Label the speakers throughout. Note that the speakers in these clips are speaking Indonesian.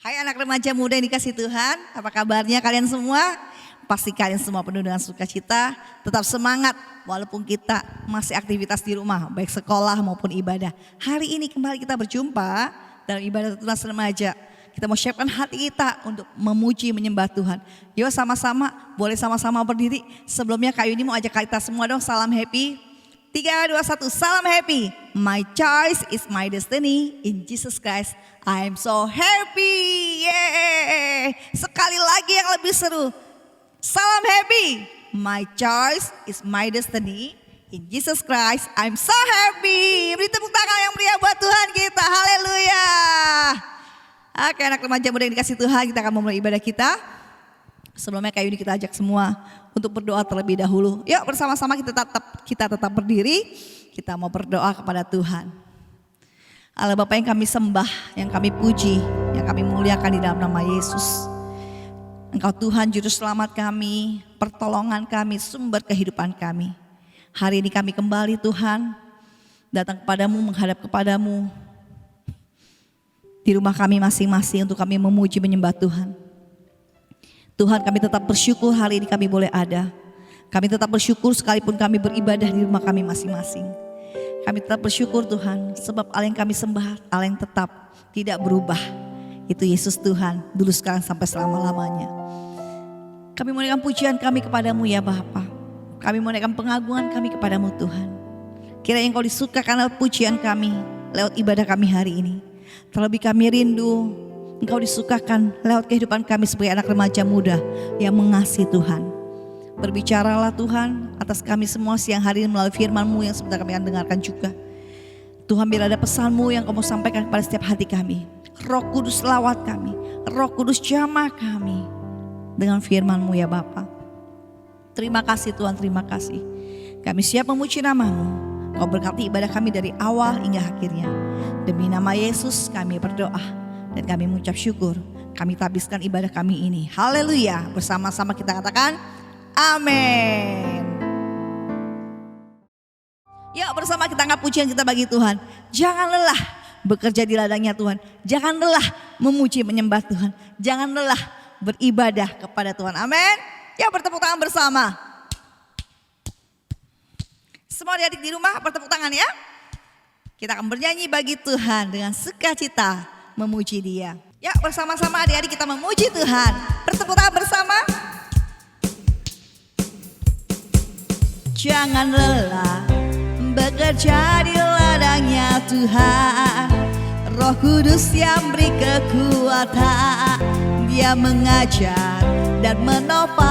Speaker 1: Hai anak remaja muda yang dikasih Tuhan, apa kabarnya kalian semua? Pasti kalian semua penuh dengan sukacita, tetap semangat walaupun kita masih aktivitas di rumah, baik sekolah maupun ibadah. Hari ini kembali kita berjumpa dalam ibadah tunas remaja. Kita mau siapkan hati kita untuk memuji menyembah Tuhan. Yuk sama-sama, boleh sama-sama berdiri. Sebelumnya Kak Yuni mau ajak kita semua dong salam happy. 3, 2, 1, salam happy. My choice is my destiny in Jesus Christ. I'm so happy. Yeay. Sekali lagi yang lebih seru. Salam happy. My choice is my destiny in Jesus Christ. I'm so happy. Beri tepuk tangan yang meriah buat Tuhan kita. Haleluya. Oke, anak remaja muda yang dikasih Tuhan, kita akan memulai ibadah kita. Sebelumnya Kak Yuni kita ajak semua untuk berdoa terlebih dahulu. Yuk bersama-sama kita tetap berdiri. Kita mau berdoa kepada Tuhan. Allah Bapa yang kami sembah, yang kami puji, yang kami muliakan di dalam nama Yesus. Engkau Tuhan juru selamat kami, pertolongan kami, sumber kehidupan kami. Hari ini kami kembali Tuhan, datang kepadamu, menghadap kepadamu. Di rumah kami masing-masing untuk kami memuji menyembah Tuhan. Tuhan, kami tetap bersyukur hari ini kami boleh ada. Kami tetap bersyukur sekalipun kami beribadah di rumah kami masing-masing. Kami tetap bersyukur Tuhan, sebab Allah yang kami sembah, Allah yang tetap tidak berubah. Itu Yesus Tuhan, dulu sekarang sampai selama-lamanya. Kami menaikkan pujian kami kepadamu ya Bapa. Kami menaikkan pengagungan kami kepadamu Tuhan. Kiranya Engkau disukakan lewat pujian kami, lewat ibadah kami hari ini. Terlebih kami rindu Engkau disukakan lewat kehidupan kami sebagai anak remaja muda yang mengasihi Tuhan. Berbicaralah Tuhan atas kami semua siang hari ini melalui firman-Mu yang sebentar kami akan dengarkan juga. Tuhan, bila ada pesan-Mu yang Kau mau sampaikan kepada setiap hati kami. Roh Kudus lawat kami, Roh Kudus jamah kami dengan firman-Mu ya Bapa. Terima kasih Tuhan, terima kasih. Kami siap memuji nama-Mu. Kau berkati ibadah kami dari awal hingga akhirnya. Demi nama Yesus kami berdoa. Dan kami mengucap syukur, kami tabiskan ibadah kami ini. Haleluya, bersama-sama kita katakan amin. Yuk bersama kita angkat pujian kita bagi Tuhan. Jangan lelah bekerja di ladangnya Tuhan. Jangan lelah memuji menyembah Tuhan. Jangan lelah beribadah kepada Tuhan. Amin. Ya, bertepuk tangan bersama. Semua adik di rumah bertepuk tangan ya. Kita akan bernyanyi bagi Tuhan dengan sukacita. Memuji Dia. Ya, bersama-sama adik-adik kita memuji Tuhan. Bertepuk tangan bersama. Jangan lelah bekerja di ladangnya Tuhan. Roh Kudus yang beri kekuatan. Dia mengajar dan menopang.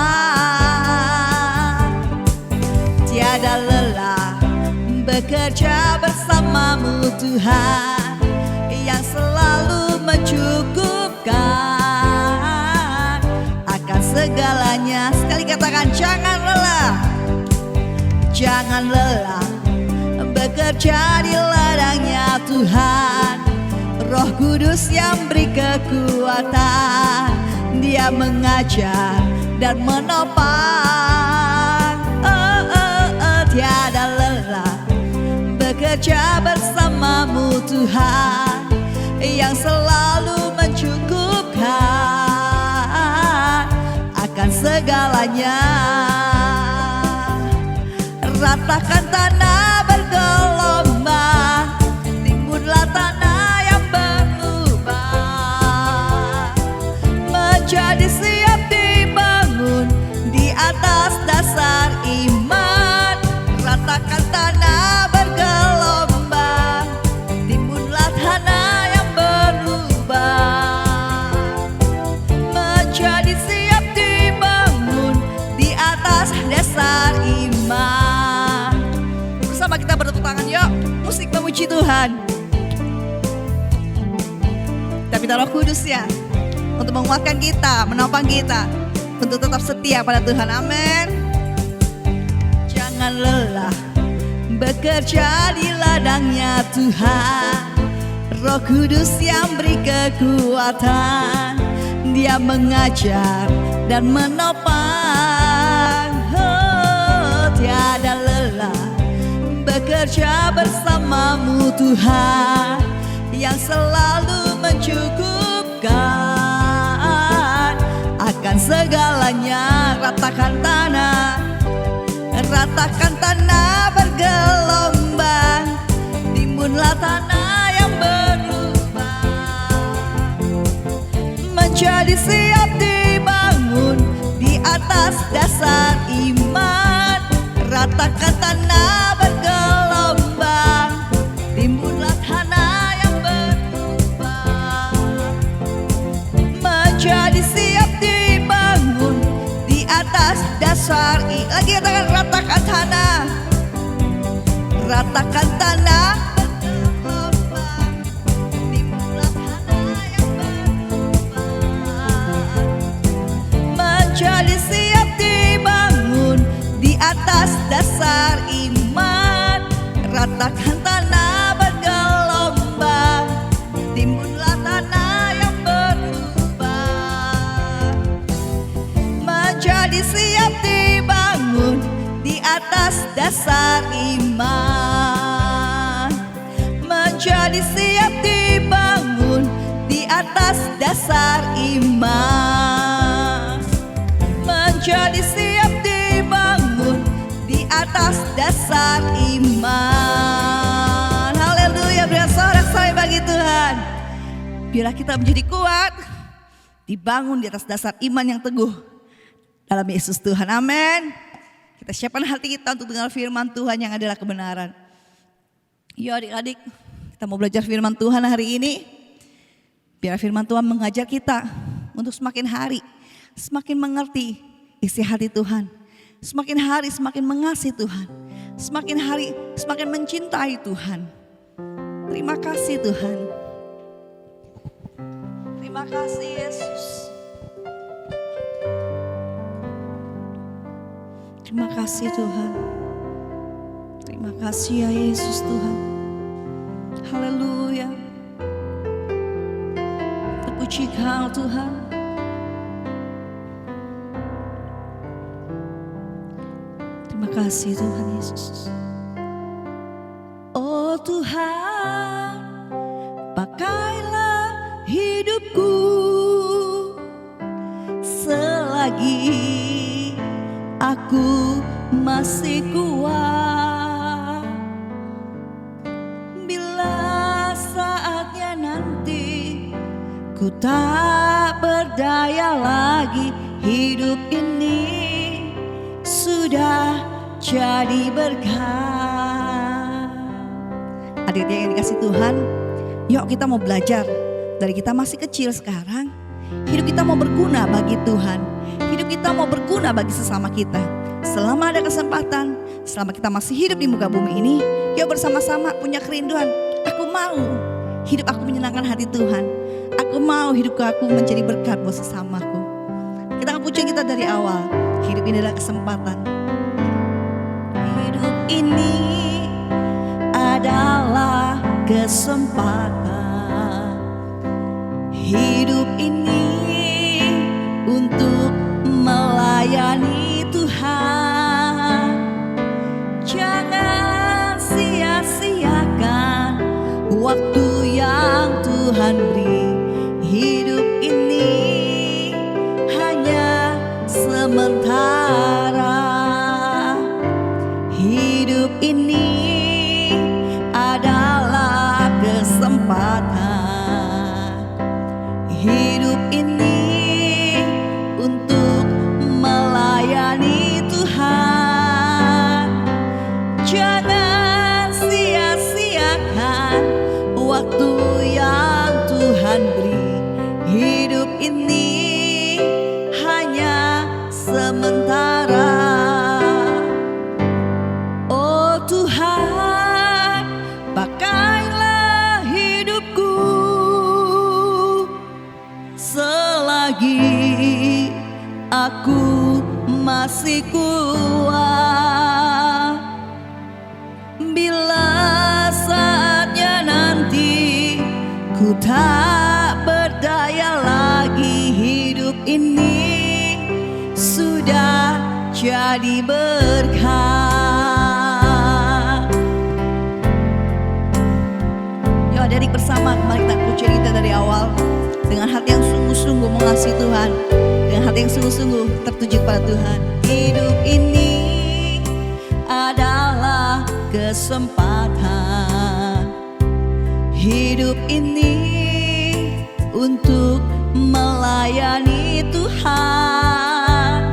Speaker 1: Tiada lelah bekerja bersamamu Tuhan, yang selalu mencukupkan akan segalanya. Sekali katakan jangan lelah. Jangan lelah bekerja di ladangnya Tuhan. Roh Kudus yang beri kekuatan. Dia mengajar dan menopang. Tiada lelah bekerja bersamamu Tuhan, yang selalu mencukupkan akan segalanya. Ratakan tanah bergelombang, timbunlah tanah yang berlubang, menjadi siap dibangun di atas dasar iman. Ratakan tanah bergelombang, timbunlah tanah yang berlubang, menjadi siap dibangun di atas dasar iman. Bersama kita bertepuk tangan yuk, musik memuji Tuhan. Kita minta Roh Kudus ya, untuk menguatkan kita, menopang kita, untuk tetap setia pada Tuhan. Amin. Jangan lelah bekerja di ladangnya Tuhan. Roh Kudus yang beri kekuatan. Dia mengajar dan menopang. Tiada lelah bekerja bersamamu Tuhan, yang selalu mencukupkan segalanya. Ratakan tanah bergelombang, timbunlah tanah yang berlubang, menjadi siap dibangun di atas dasar iman. Ratakan tanah bergelombang, timbunlah tanah yang berlubang, menjadi siap dibangun di atas dasar iman. Lagi katakan ratakan tanah, ratakan tanah bergelombang, timbunlah tanah yang berlubang, menjadi siap dibangun di atas dasar iman. Ratakan tanah bergelombang, timbunlah tanah yang berlubang, menjadi siap dibangun di atas dasar iman, menjadi siap dibangun di atas dasar iman, menjadi siap dibangun di atas dasar iman. Haleluya, bersorak-sorai bagi Tuhan. Biarlah kita menjadi kuat, dibangun di atas dasar iman yang teguh dalam Yesus Tuhan. Amin. Kita siapkan hati kita untuk dengar firman Tuhan yang adalah kebenaran. Yuk adik-adik, kita mau belajar firman Tuhan hari ini. Biar firman Tuhan mengajar kita untuk semakin hari semakin mengerti isi hati Tuhan, semakin hari semakin mengasihi Tuhan, semakin hari semakin mencintai Tuhan. Terima kasih Tuhan. Terima kasih Yesus. Terima kasih Tuhan. Terima kasih ya Yesus Tuhan. Haleluya. Terpuji Kau Tuhan. Terima kasih Tuhan Yesus. Oh Tuhan, pakailah hidupku selagi aku masih kuat. Bila saatnya nanti ku tak berdaya lagi, hidup ini sudah jadi berkah. Adik-adik yang dikasih Tuhan, yuk kita mau belajar. Dari kita masih kecil sekarang, hidup kita mau berguna bagi Tuhan. Hidup kita mau berguna bagi sesama kita. Selama ada kesempatan, selama kita masih hidup di muka bumi ini, yuk bersama-sama punya kerinduan. Aku mau hidup aku menyenangkan hati Tuhan. Aku mau hidupku aku menjadi berkat buat sesamaku. Kita akan puji kita dari awal. Hidup ini adalah kesempatan. Hidup ini adalah kesempatan. Hidup ini untuk melayani Tuhan. Jangan sia-siakan waktu yang Tuhan beri. Hidup ini hanya sementara. Hidup ini adalah kesempatan. Hidup ini untuk melayani Tuhan. Jangan sia-siakan waktu yang Tuhan beri. Hidup ini hanya sementara. Oh Tuhan, pakailah hidupku selagi aku masih kuat. Bila saatnya nanti ku tak berdaya lagi, hidup ini sudah jadi berkah. Yuk adik bersama, mari kita puji kita dari awal dengan hati yang sungguh-sungguh mengasihi Tuhan, dengan hati hati yang sungguh-sungguh tertuju kepada Tuhan. Hidup ini adalah kesempatan. Hidup ini untuk melayani Tuhan.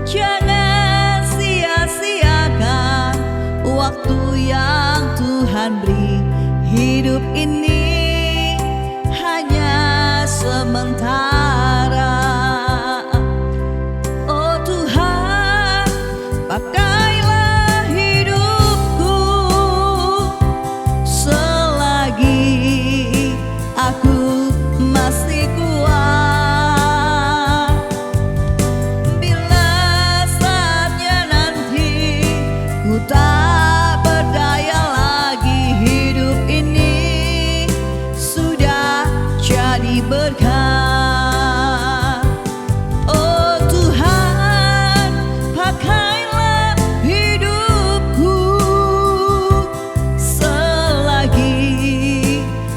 Speaker 1: Jangan sia-siakan waktu yang Tuhan beri. Hidup ini hanya sementara. Oh Tuhan, pakailah hidupku selagi aku masih kuat. Bila saatnya nanti ku tak berdaya lagi, hidup ini sudah jadi berkah. Oh Tuhan, pakailah hidupku selagi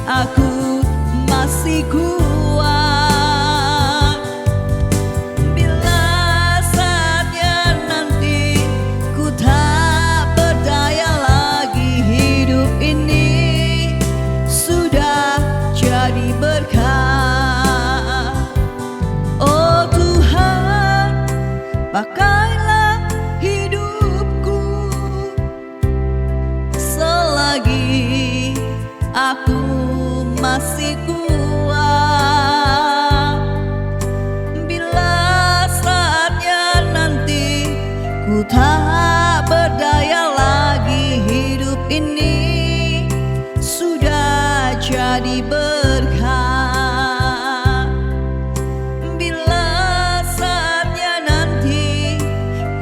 Speaker 1: aku masih kuat. Bila saatnya nanti ku tak berdaya lagi, hidup ini sudah jadi berkah. Oh Tuhan, pakailah hidupku selagi aku masih kuat. Bila saatnya nanti ku tak berdaya lagi, hidup ini sudah jadi berkah. Bila saatnya nanti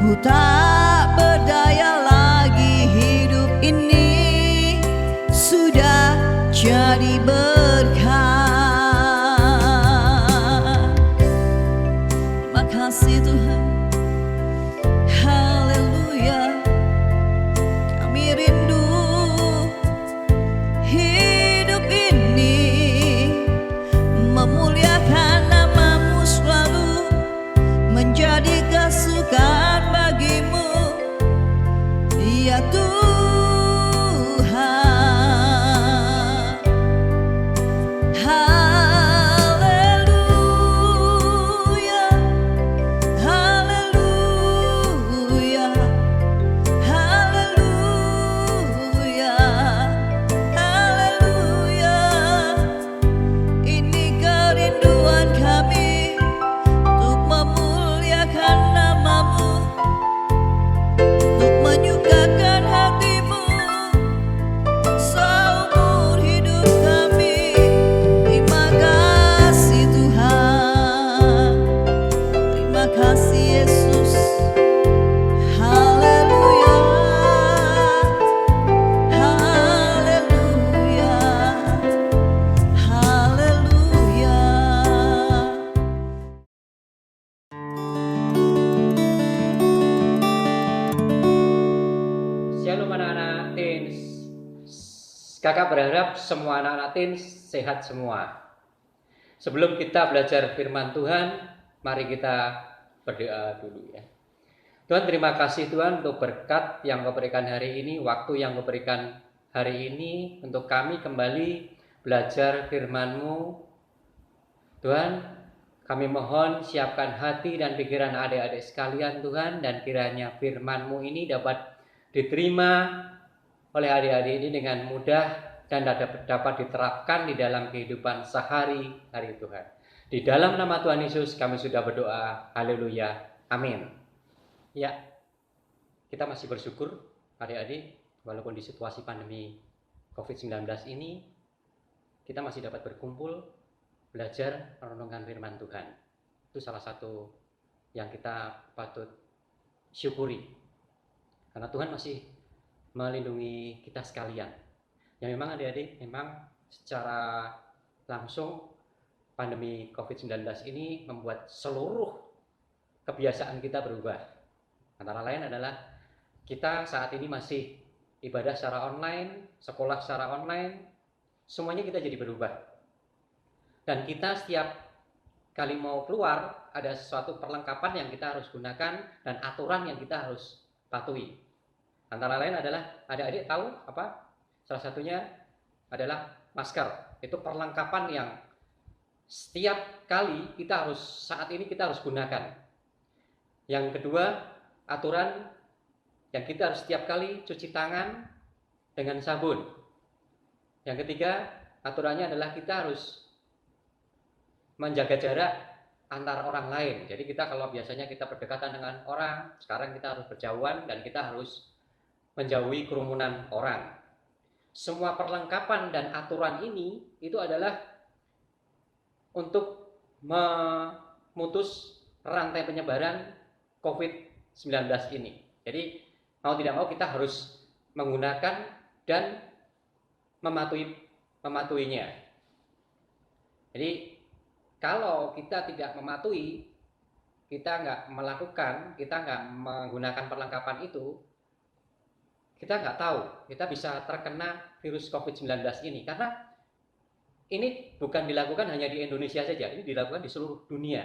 Speaker 1: ku tak berdaya lagi, hidup ini sudah jadi berkah. Terima kasih Tuhan. Haleluya. Kami rindu hidup ini memuliakan nama-Mu, selalu menjadi kesukaan bagi-Mu, ya Tuhan. Haleluya, haleluya, haleluya, haleluya. Ini kerinduan kami untuk memuliakan nama-Mu, untuk menyukakan hati-Mu seumur hidup kami. Terima kasih Tuhan, terima kasih Yesus. Haleluya, haleluya, haleluya.
Speaker 2: Shalom anak-anak teens. Kakak berharap semua anak-anak teens sehat semua. Sebelum kita belajar firman Tuhan, mari kita berdoa dulu ya. Tuhan, terima kasih Tuhan untuk berkat yang Kau berikan hari ini, waktu yang Kau berikan hari ini untuk kami kembali belajar firman-Mu. Tuhan, kami mohon siapkan hati dan pikiran adik-adik sekalian Tuhan, dan kiranya firman-Mu ini dapat diterima oleh adik-adik ini dengan mudah dan dapat diterapkan di dalam kehidupan sehari-hari Tuhan. Di dalam nama Tuhan Yesus kami sudah berdoa. Haleluya. Amin. Ya, kita masih bersyukur adik-adik, walaupun di situasi pandemi COVID-19 ini kita masih dapat berkumpul belajar merenungkan firman Tuhan. Itu salah satu yang kita patut syukuri, karena Tuhan masih melindungi kita sekalian. Ya memang adik-adik, memang secara langsung pandemi COVID-19 ini membuat seluruh kebiasaan kita berubah. Antara lain adalah kita saat ini masih ibadah secara online, sekolah secara online, semuanya kita jadi berubah. Dan kita setiap kali mau keluar, ada sesuatu perlengkapan yang kita harus gunakan dan aturan yang kita harus patuhi. Antara lain adalah, adik-adik tahu apa? Salah satunya adalah masker. Itu perlengkapan yang setiap kali kita harus, saat ini kita harus gunakan. Yang kedua, aturan yang kita harus setiap kali cuci tangan dengan sabun. Yang ketiga, aturannya adalah kita harus menjaga jarak antar orang lain. Jadi kita kalau biasanya kita berdekatan dengan orang, sekarang kita harus berjauhan dan kita harus menjauhi kerumunan orang. Semua perlengkapan dan aturan ini itu adalah untuk memutus rantai penyebaran COVID-19 ini. Jadi mau tidak mau kita harus menggunakan dan mematuhinya. Jadi kalau kita tidak mematuhi, kita nggak melakukan, kita nggak menggunakan perlengkapan itu, kita nggak tahu kita bisa terkena virus COVID-19 ini. Karena ini bukan dilakukan hanya di Indonesia saja, ini dilakukan di seluruh dunia.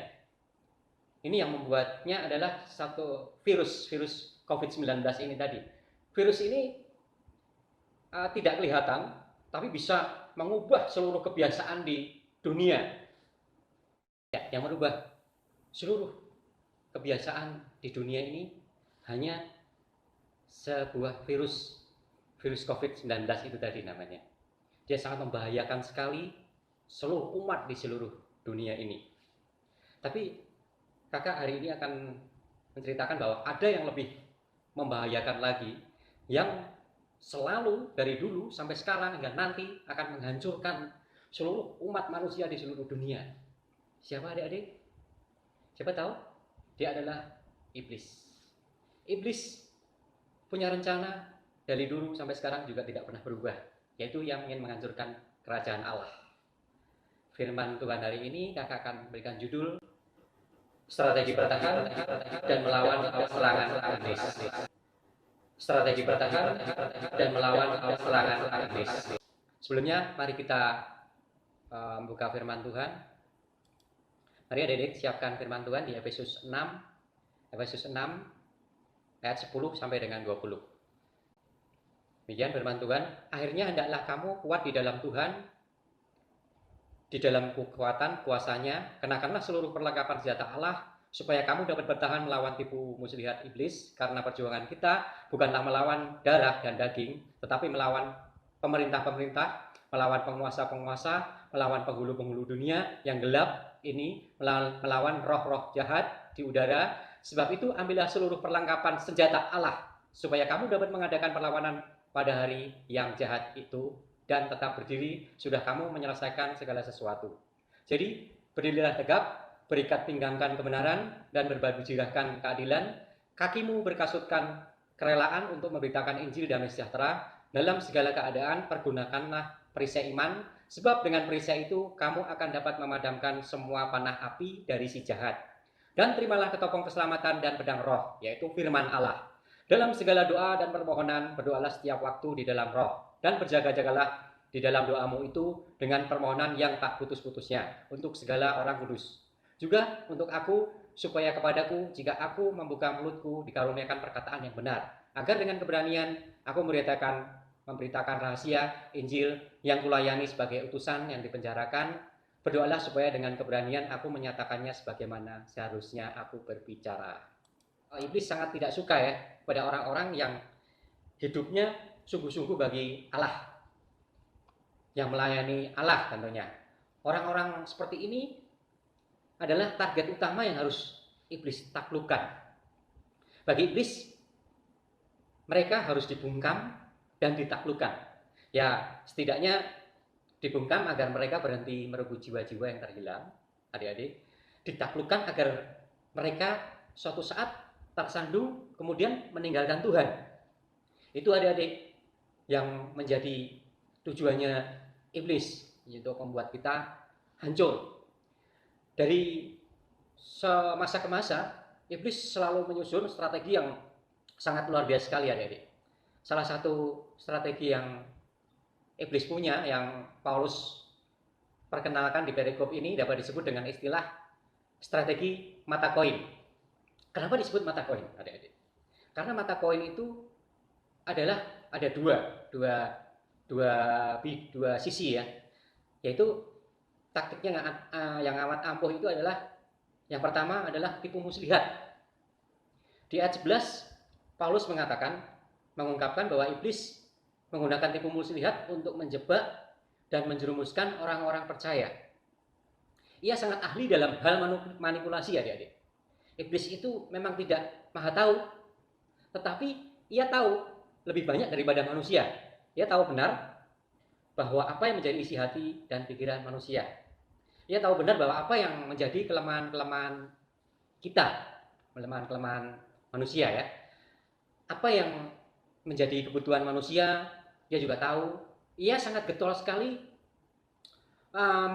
Speaker 2: Ini yang membuatnya adalah satu virus COVID-19 ini tadi. Virus ini tidak kelihatan, tapi bisa mengubah seluruh kebiasaan di dunia. Ya, yang merubah seluruh kebiasaan di dunia ini hanya sebuah virus COVID-19 itu tadi namanya. Dia sangat membahayakan sekali seluruh umat di seluruh dunia ini. Tapi kakak hari ini akan menceritakan bahwa ada yang lebih membahayakan lagi, yang selalu dari dulu sampai sekarang hingga nanti akan menghancurkan seluruh umat manusia di seluruh dunia. Siapa adik-adik? Siapa tahu? Dia adalah iblis. Iblis punya rencana dari dulu sampai sekarang juga tidak pernah berubah, yaitu yang ingin menghancurkan kerajaan Allah. Firman Tuhan hari ini kakak akan berikan judul Strategi Bertahan dan Melawan Serangan Iblis. Strategi bertahan dan melawan serangan iblis. Sebelumnya mari kita membuka firman Tuhan. Mari adik-adik siapkan firman Tuhan di Efesus 6 ayat 10 sampai dengan 20. Demikian firman Tuhan, akhirnya hendaklah kamu kuat di dalam Tuhan, di dalam kekuatan kuasanya, kenakanlah seluruh perlengkapan senjata Allah, supaya kamu dapat bertahan melawan tipu muslihat iblis, karena perjuangan kita bukanlah melawan darah dan daging, tetapi melawan pemerintah-pemerintah, melawan penguasa-penguasa, melawan penghulu-penghulu dunia yang gelap ini, melawan roh-roh jahat di udara. Sebab itu ambillah seluruh perlengkapan senjata Allah, supaya kamu dapat mengadakan perlawanan pada hari yang jahat itu, dan tetap berdiri sudah kamu menyelesaikan segala sesuatu. Jadi berdirilah tegap, berikat pinggangkan kebenaran, dan berbaju jirahkan keadilan, kakimu berkasutkan kerelaan untuk memberitakan Injil damai sejahtera. Dalam segala keadaan pergunakanlah perisai iman, sebab dengan perisai itu kamu akan dapat memadamkan semua panah api dari si jahat. Dan terimalah ketopong keselamatan dan pedang roh, yaitu firman Allah. Dalam segala doa dan permohonan berdoalah setiap waktu di dalam roh, dan berjaga-jagalah di dalam doamu itu dengan permohonan yang tak putus-putusnya untuk segala orang kudus. Juga untuk aku, supaya kepadaku jika aku membuka mulutku dikaruniakan perkataan yang benar, agar dengan keberanian aku memberitakan rahasia Injil yang kulayani sebagai utusan yang dipenjarakan. Berdoalah supaya dengan keberanian aku menyatakannya sebagaimana seharusnya aku berbicara. Iblis sangat tidak suka ya pada orang-orang yang hidupnya sungguh-sungguh bagi Allah, yang melayani Allah tentunya. Orang-orang seperti ini adalah target utama yang harus iblis taklukkan. Bagi iblis, mereka harus dibungkam dan ditaklukkan. Ya, setidaknya dibungkam agar mereka berhenti merebut jiwa-jiwa yang terhilang, adik-adik. Ditaklukkan agar mereka suatu saat tersandung kemudian meninggalkan Tuhan. Itu adik-adik yang menjadi tujuannya iblis, yaitu membuat kita hancur. Dari semasa ke masa, iblis selalu menyusun strategi yang sangat luar biasa sekali adik-adik. Salah satu strategi yang iblis punya, yang Paulus perkenalkan di perikop ini, dapat disebut dengan istilah strategi mata koin. Kenapa disebut mata koin, adik-adik? Karena mata koin itu adalah ada dua sisi ya, yaitu taktiknya yang amat ampuh itu adalah yang pertama adalah tipu muslihat. Di ayat 11 Paulus mengungkapkan bahwa iblis menggunakan tipu muslihat untuk menjebak dan menjerumuskan orang-orang percaya. Ia sangat ahli dalam hal manipulasi, adik-adik. Iblis itu memang tidak maha tahu, tetapi ia tahu lebih banyak daripada manusia. Ia tahu benar bahwa apa yang menjadi isi hati dan pikiran manusia. Ia tahu benar bahwa apa yang menjadi kelemahan-kelemahan kita, kelemahan-kelemahan manusia ya. Apa yang menjadi kebutuhan manusia, dia juga tahu. Ia sangat getol sekali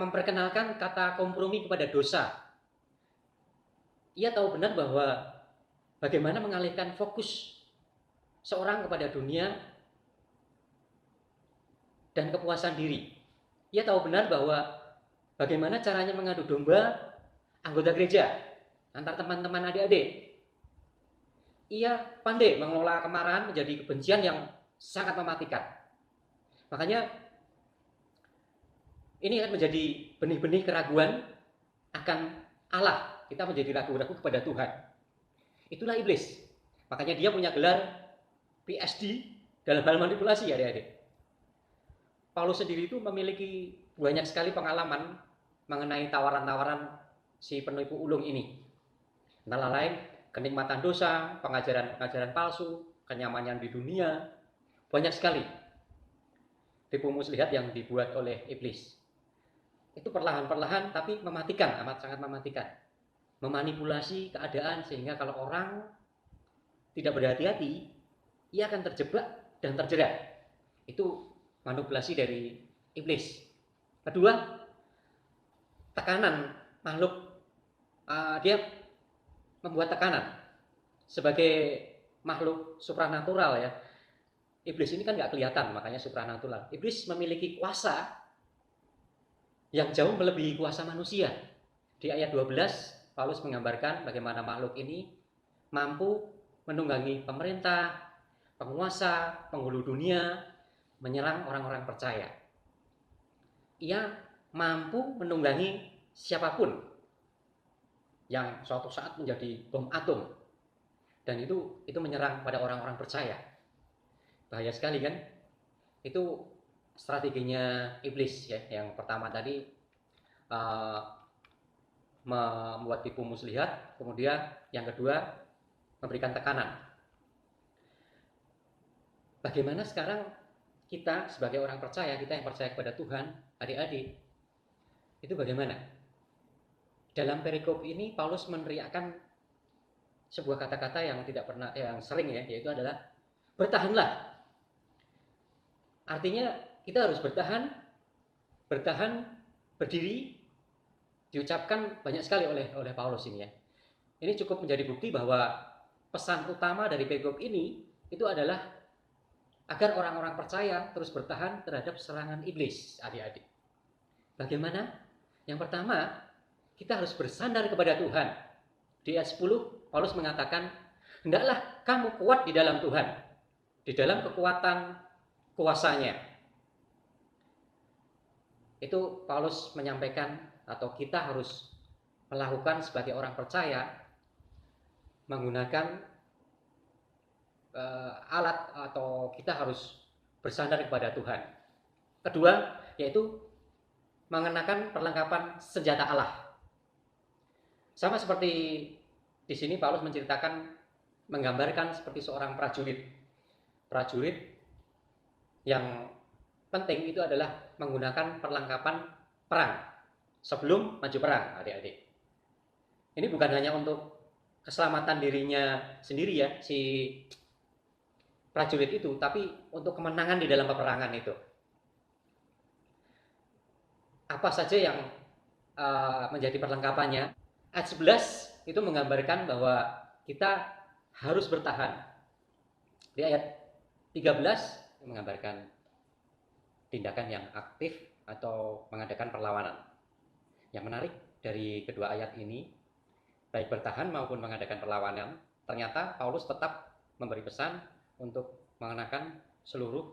Speaker 2: memperkenalkan kata kompromi kepada dosa. Ia tahu benar bahwa bagaimana mengalihkan fokus seorang kepada dunia dan kepuasan diri. Ia tahu benar bahwa bagaimana caranya mengadu domba anggota gereja antar teman-teman adik-adik. Ia pandai mengelola kemarahan menjadi kebencian yang sangat mematikan. Makanya ini akan menjadi benih-benih keraguan akan Allah. Kita menjadi ragu-ragu kepada Tuhan. Itulah iblis. Makanya dia punya gelar PhD dalam hal manipulasi, adik-adik. Paulus sendiri itu memiliki banyak sekali pengalaman mengenai tawaran-tawaran si penipu ulung ini. Antara lain kenikmatan dosa, pengajaran-pengajaran palsu, kenyamanan di dunia, banyak sekali tipu muslihat yang dibuat oleh iblis. Itu perlahan-perlahan tapi mematikan, amat sangat mematikan. Memanipulasi keadaan sehingga kalau orang tidak berhati-hati, ia akan terjebak dan terjerat. Itu manipulasi dari iblis. Kedua, tekanan makhluk. Dia membuat tekanan sebagai makhluk supranatural ya. Iblis ini kan nggak kelihatan, makanya supranatural. Iblis memiliki kuasa yang jauh melebihi kuasa manusia. Di ayat 12 Paulus menggambarkan bagaimana makhluk ini mampu menunggangi pemerintah, penguasa, penghulu dunia, menyerang orang-orang percaya. Ia mampu menunggangi siapapun yang suatu saat menjadi bom atom, dan itu menyerang pada orang-orang percaya. Bahaya sekali kan? Itu strateginya iblis ya. Yang pertama tadi membuat tipu muslihat, kemudian yang kedua memberikan tekanan. Bagaimana sekarang kita sebagai orang percaya, kita yang percaya kepada Tuhan, adik-adik, itu bagaimana? Dalam perikop ini Paulus meneriakkan sebuah kata-kata yang yang sering ya, yaitu adalah bertahanlah. Artinya kita harus bertahan, berdiri, diucapkan banyak sekali oleh Paulus ini ya. Ini cukup menjadi bukti bahwa pesan utama dari perikop ini itu adalah agar orang-orang percaya terus bertahan terhadap serangan iblis, adik-adik. Bagaimana? Yang pertama, kita harus bersandar kepada Tuhan. Di ayat 10, Paulus mengatakan, hendaklah kamu kuat di dalam Tuhan, di dalam kekuatan kuasanya. Itu Paulus menyampaikan, atau kita harus melakukan sebagai orang percaya, menggunakan alat, atau kita harus bersandar kepada Tuhan. Kedua, yaitu mengenakan perlengkapan senjata Allah. Sama seperti di sini Paulus menceritakan, menggambarkan seperti seorang prajurit. Prajurit yang penting itu adalah menggunakan perlengkapan perang sebelum maju perang, adik-adik. Ini bukan hanya untuk keselamatan dirinya sendiri ya, si prajurit itu, tapi untuk kemenangan di dalam peperangan itu. Apa saja yang menjadi perlengkapannya? Ayat 11 itu menggambarkan bahwa kita harus bertahan. Di ayat 13 menggambarkan tindakan yang aktif atau mengadakan perlawanan. Yang menarik dari kedua ayat ini, baik bertahan maupun mengadakan perlawanan, ternyata Paulus tetap memberi pesan untuk mengenakan seluruh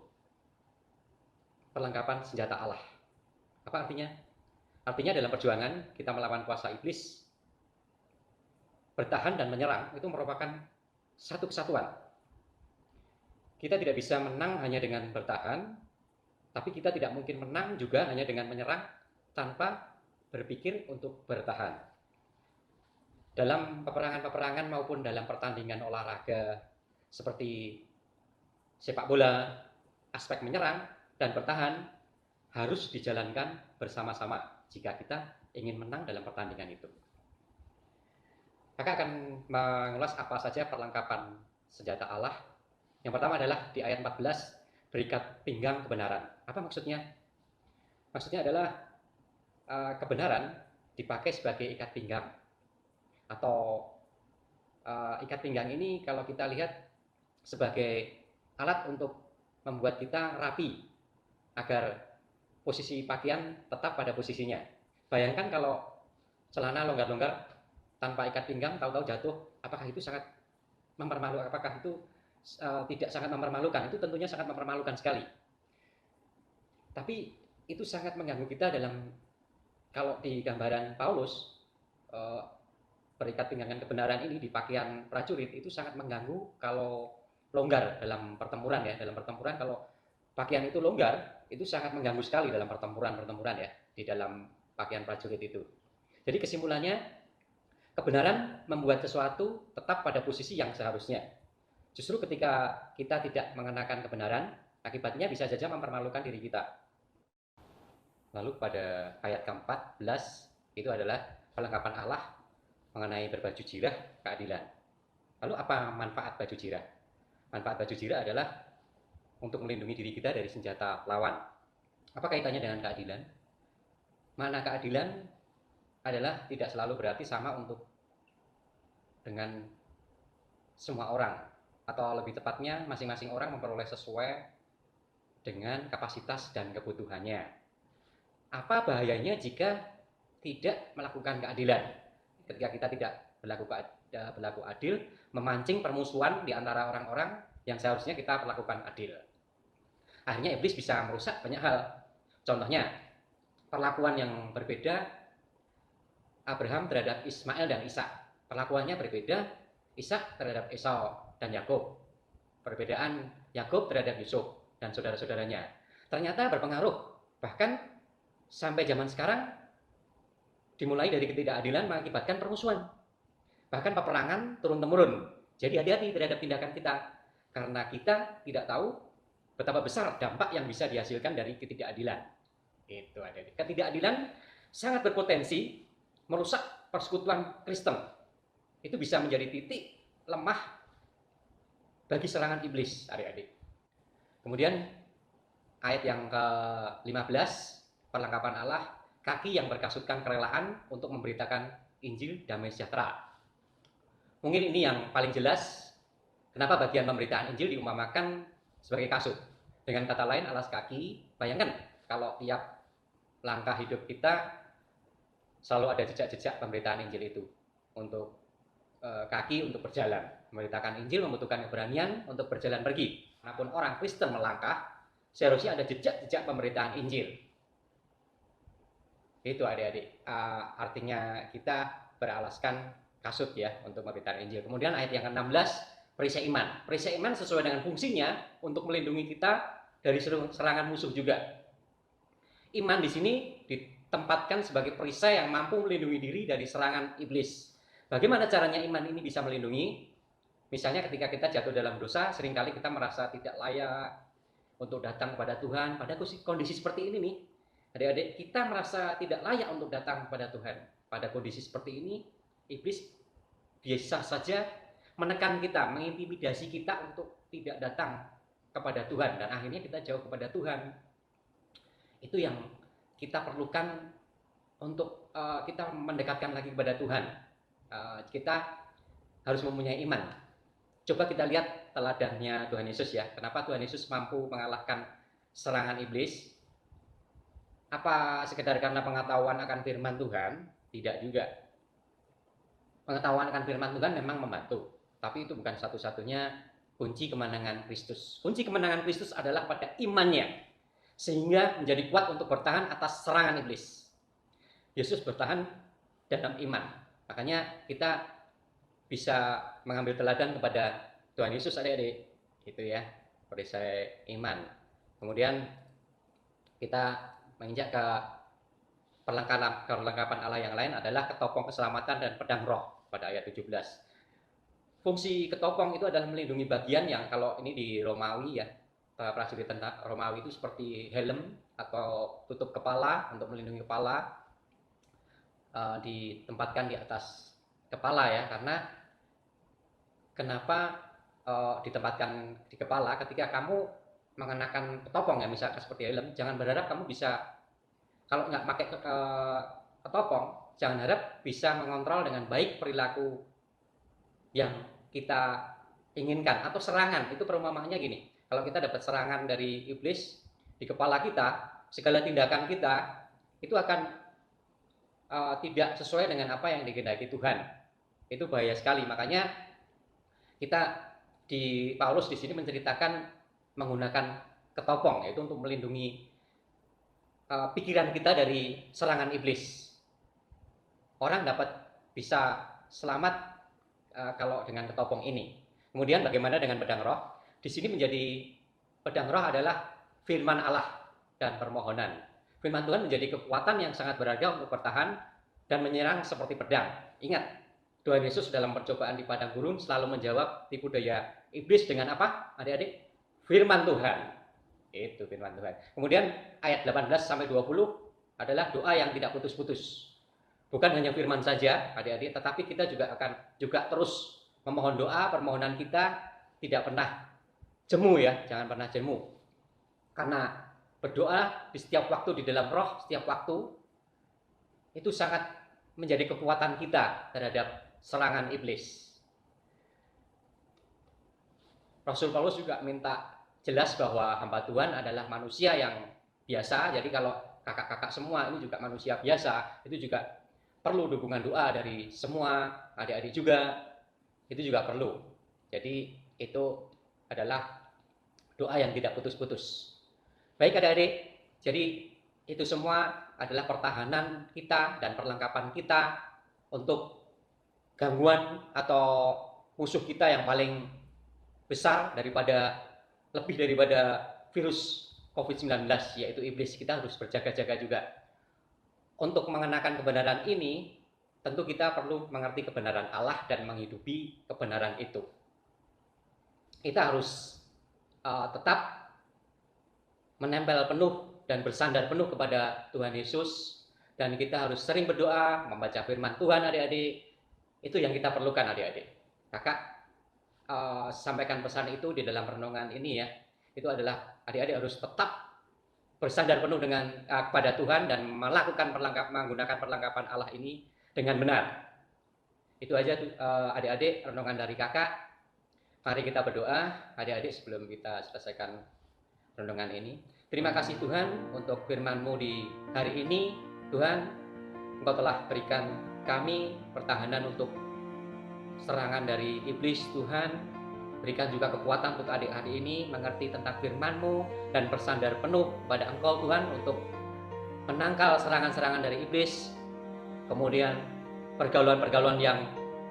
Speaker 2: perlengkapan senjata Allah. Apa artinya? Artinya dalam perjuangan kita melawan kuasa iblis, bertahan dan menyerang itu merupakan satu kesatuan. Kita tidak bisa menang hanya dengan bertahan, tapi kita tidak mungkin menang juga hanya dengan menyerang tanpa berpikir untuk bertahan. Dalam peperangan-peperangan maupun dalam pertandingan olahraga seperti sepak bola, aspek menyerang dan bertahan harus dijalankan bersama-sama jika kita ingin menang dalam pertandingan itu. Kakak akan mengulas apa saja perlengkapan senjata Allah. Yang pertama adalah di ayat 14, berikat pinggang kebenaran. Apa maksudnya? Maksudnya adalah kebenaran dipakai sebagai ikat pinggang. Atau ikat pinggang ini kalau kita lihat sebagai alat untuk membuat kita rapi agar posisi pakaian tetap pada posisinya. Bayangkan kalau celana longgar-longgar tanpa ikat pinggang tahu-tahu jatuh, apakah itu sangat mempermalukan? Apakah itu tidak sangat mempermalukan? Itu tentunya sangat mempermalukan sekali. Tapi itu sangat mengganggu kita dalam, kalau di gambaran Paulus, berikat pinggangan kebenaran ini di pakaian prajurit itu sangat mengganggu kalau longgar dalam pertempuran ya. Dalam pertempuran kalau pakaian itu longgar, itu sangat mengganggu sekali dalam pertempuran ya, di dalam pakaian prajurit itu. Jadi kesimpulannya, kebenaran membuat sesuatu tetap pada posisi yang seharusnya. Justru ketika kita tidak mengenakan kebenaran, akibatnya bisa saja mempermalukan diri kita. Lalu pada ayat ke-14, itu adalah perlengkapan Allah mengenai berbaju jirah keadilan. Lalu apa manfaat baju jirah? Manfaat baju jirah adalah untuk melindungi diri kita dari senjata lawan. Apa kaitannya dengan keadilan? Makna keadilan adalah tidak selalu berarti sama untuk dengan semua orang, atau lebih tepatnya masing-masing orang memperoleh sesuai dengan kapasitas dan kebutuhannya. Apa bahayanya jika tidak melakukan keadilan? Ketika kita tidak berlaku adil, memancing permusuhan di antara orang-orang yang seharusnya kita perlakukan adil. Akhirnya iblis bisa merusak banyak hal. Contohnya, perlakuan yang berbeda Abraham terhadap Ismail dan Ishak. Perlakuannya berbeda Ishak terhadap Esau dan Yakub. Perbedaan Yakub terhadap Yusuf dan saudara-saudaranya ternyata berpengaruh. Bahkan sampai zaman sekarang dimulai dari ketidakadilan mengakibatkan permusuhan. Bahkan peperangan turun-temurun. Jadi hati-hati terhadap tindakan kita, karena kita tidak tahu betapa besar dampak yang bisa dihasilkan dari ketidakadilan. Itu ada. Ketidakadilan sangat berpotensi merusak persekutuan Kristen. Itu bisa menjadi titik lemah bagi serangan iblis, adik-adik. Kemudian ayat yang ke-15, perlengkapan Allah, kaki yang berkasutkan kerelaan untuk memberitakan Injil damai sejahtera. Mungkin ini yang paling jelas kenapa bagian pemberitaan Injil diumpamakan sebagai kasut. Dengan kata lain, alas kaki. Bayangkan kalau tiap langkah hidup kita selalu ada jejak-jejak pemberitaan Injil itu. Untuk kaki untuk berjalan. Memberitakan Injil membutuhkan keberanian untuk berjalan pergi. Manapun orang Kristen melangkah, seharusnya ada jejak-jejak pemberitaan Injil. Itu adik-adik. Artinya kita beralaskan kasut ya untuk memberitakan Injil. Kemudian ayat yang ke-16, perisai iman. Perisai iman sesuai dengan fungsinya untuk melindungi kita dari serangan musuh juga. Iman di sini ditempatkan sebagai perisai yang mampu melindungi diri dari serangan iblis. Bagaimana caranya iman ini bisa melindungi? Misalnya ketika kita jatuh dalam dosa, seringkali kita merasa tidak layak untuk datang kepada Tuhan. Pada kondisi seperti ini nih, adik-adik, kita merasa tidak layak untuk datang kepada Tuhan. Pada kondisi seperti ini, iblis biasa saja menekan kita, mengintimidasi kita untuk tidak datang kepada Tuhan, dan akhirnya kita jauh kepada Tuhan. Itu yang kita perlukan untuk kita mendekatkan lagi kepada Tuhan. Kita harus mempunyai iman. Coba kita lihat teladannya Tuhan Yesus ya. Kenapa Tuhan Yesus mampu mengalahkan serangan iblis? Apa sekedar karena pengetahuan akan firman Tuhan? Tidak juga. pengetahuan akan firman Tuhan memang membantu, tapi itu bukan satu-satunya kunci kemenangan Kristus. Kunci kemenangan Kristus adalah pada imannya, sehingga menjadi kuat untuk bertahan atas serangan iblis. Yesus bertahan dalam iman. Makanya kita bisa mengambil teladan kepada Tuhan Yesus, adik-adik, gitu ya, perisai iman. Kemudian kita menginjak ke perlengkapan Allah yang lain adalah ketopong keselamatan dan pedang roh pada ayat 17. Fungsi ketopong itu adalah melindungi bagian yang kalau ini di Romawi ya, prajurit tentara Romawi itu seperti helm atau tutup kepala untuk melindungi kepala, ditempatkan di atas kepala ya, karena kenapa ditempatkan di kepala? Ketika kamu mengenakan ketopong ya, misalkan seperti helm, jangan berharap kamu bisa, kalau nggak pakai ketopong, jangan harap bisa mengontrol dengan baik perilaku yang kita inginkan atau serangan. Itu perumpamaannya gini, kalau kita dapat serangan dari iblis di kepala kita, segala tindakan kita itu akan tidak sesuai dengan apa yang dikehendaki Tuhan. Itu bahaya sekali. Makanya kita di Paulus di sini menceritakan menggunakan ketopong, yaitu untuk melindungi pikiran kita dari serangan iblis. Orang dapat bisa selamat kalau dengan ketopong ini. Kemudian bagaimana dengan pedang roh? Di sini menjadi pedang roh adalah firman Allah dan permohonan. Firman Tuhan menjadi kekuatan yang sangat berharga untuk bertahan dan menyerang seperti pedang. Ingat, Tuhan Yesus dalam percobaan di padang gurun selalu menjawab tipu daya iblis dengan apa, adik-adik? Firman Tuhan. Itu firman Tuhan. Kemudian ayat 18-20 adalah doa yang tidak putus-putus. Bukan hanya firman saja, adik-adik, tetapi kita juga akan terus memohon doa. Permohonan kita tidak pernah jemu ya, jangan pernah jemu. Karena berdoa di setiap waktu di dalam roh, setiap waktu itu sangat menjadi kekuatan kita terhadap serangan iblis. Rasul Paulus juga minta jelas bahwa hamba Tuhan adalah manusia yang biasa. Jadi kalau kakak-kakak semua ini juga manusia biasa, itu juga perlu dukungan doa dari semua adik-adik juga. Itu juga perlu. Jadi itu adalah doa yang tidak putus-putus. Baik adik-adik, jadi itu semua adalah pertahanan kita dan perlengkapan kita untuk gangguan atau musuh kita yang paling besar lebih daripada virus COVID-19, yaitu iblis. Kita harus berjaga-jaga juga. Untuk mengenakan kebenaran ini, tentu kita perlu mengerti kebenaran Allah dan menghidupi kebenaran itu. Kita harus tetap menempel penuh dan bersandar penuh kepada Tuhan Yesus, dan kita harus sering berdoa, membaca firman Tuhan adik-adik. Itu yang kita perlukan adik-adik. Kakak sampaikan pesan itu di dalam renungan ini ya. Itu adalah adik-adik harus tetap bersandar penuh dengan kepada Tuhan dan menggunakan perlengkapan Allah ini dengan benar. Itu aja adik-adik renungan dari kakak. Mari kita berdoa adik-adik sebelum kita selesaikan renungan ini. Terima kasih Tuhan untuk firman-Mu di hari ini. Tuhan, Engkau telah berikan kami pertahanan untuk serangan dari iblis. Tuhan, berikan juga kekuatan untuk adik-adik ini mengerti tentang firman-Mu dan bersandar penuh pada Engkau Tuhan untuk menangkal serangan-serangan dari iblis. Kemudian pergaulan-pergaulan yang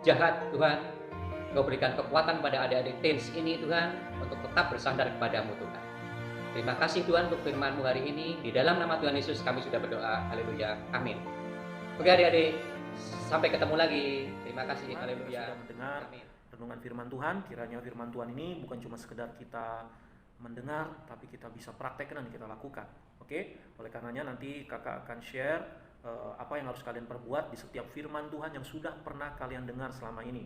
Speaker 2: jahat Tuhan, Engkau berikan kekuatan pada adik-adik teens ini Tuhan untuk tetap bersandar kepadamu Tuhan. Terima kasih Tuhan untuk firman-Mu hari ini. Di dalam nama Tuhan Yesus kami sudah berdoa. Haleluya. Amin. Oke adik-adik, sampai ketemu lagi. Terima kasih. Haleluya.
Speaker 3: Sudah mendengar renungan firman Tuhan. Kiranya firman Tuhan ini bukan cuma sekedar kita mendengar, tapi kita bisa praktekkan dan kita lakukan. Oke? Oleh karenanya nanti kakak akan share apa yang harus kalian perbuat di setiap firman Tuhan yang sudah pernah kalian dengar selama ini.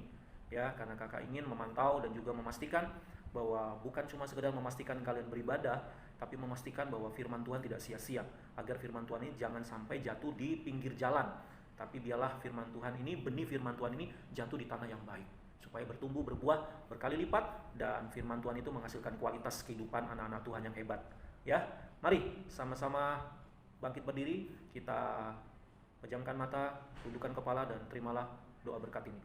Speaker 3: Ya, karena kakak ingin memantau dan juga memastikan bahwa bukan cuma sekedar memastikan kalian beribadah, tapi memastikan bahwa firman Tuhan tidak sia-sia, agar firman Tuhan ini jangan sampai jatuh di pinggir jalan, tapi biarlah firman Tuhan ini, benih firman Tuhan ini jatuh di tanah yang baik, supaya bertumbuh, berbuah, berkali lipat, dan firman Tuhan itu menghasilkan kualitas kehidupan anak-anak Tuhan yang hebat. Ya, mari sama-sama bangkit berdiri, kita pejamkan mata, tundukkan kepala, dan terimalah doa berkat ini.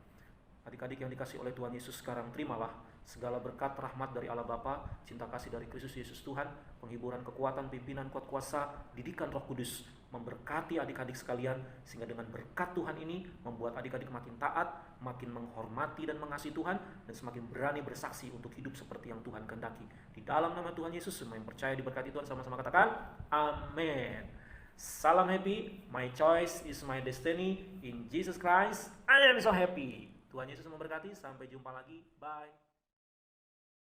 Speaker 3: Adik-adik yang dikasih oleh Tuhan Yesus sekarang, terimalah segala berkat rahmat dari Allah Bapa, cinta kasih dari Kristus Yesus Tuhan, penghiburan, kekuatan, pimpinan, kuat kuasa, didikan Roh Kudus memberkati adik-adik sekalian, sehingga dengan berkat Tuhan ini membuat adik-adik makin taat, makin menghormati dan mengasihi Tuhan, dan semakin berani bersaksi untuk hidup seperti yang Tuhan kehendaki. Di dalam nama Tuhan Yesus, semua yang percaya diberkati Tuhan sama-sama katakan amin. Salam happy, my choice is my destiny, in Jesus Christ I am so happy. Tuhan Yesus memberkati, sampai jumpa lagi, bye.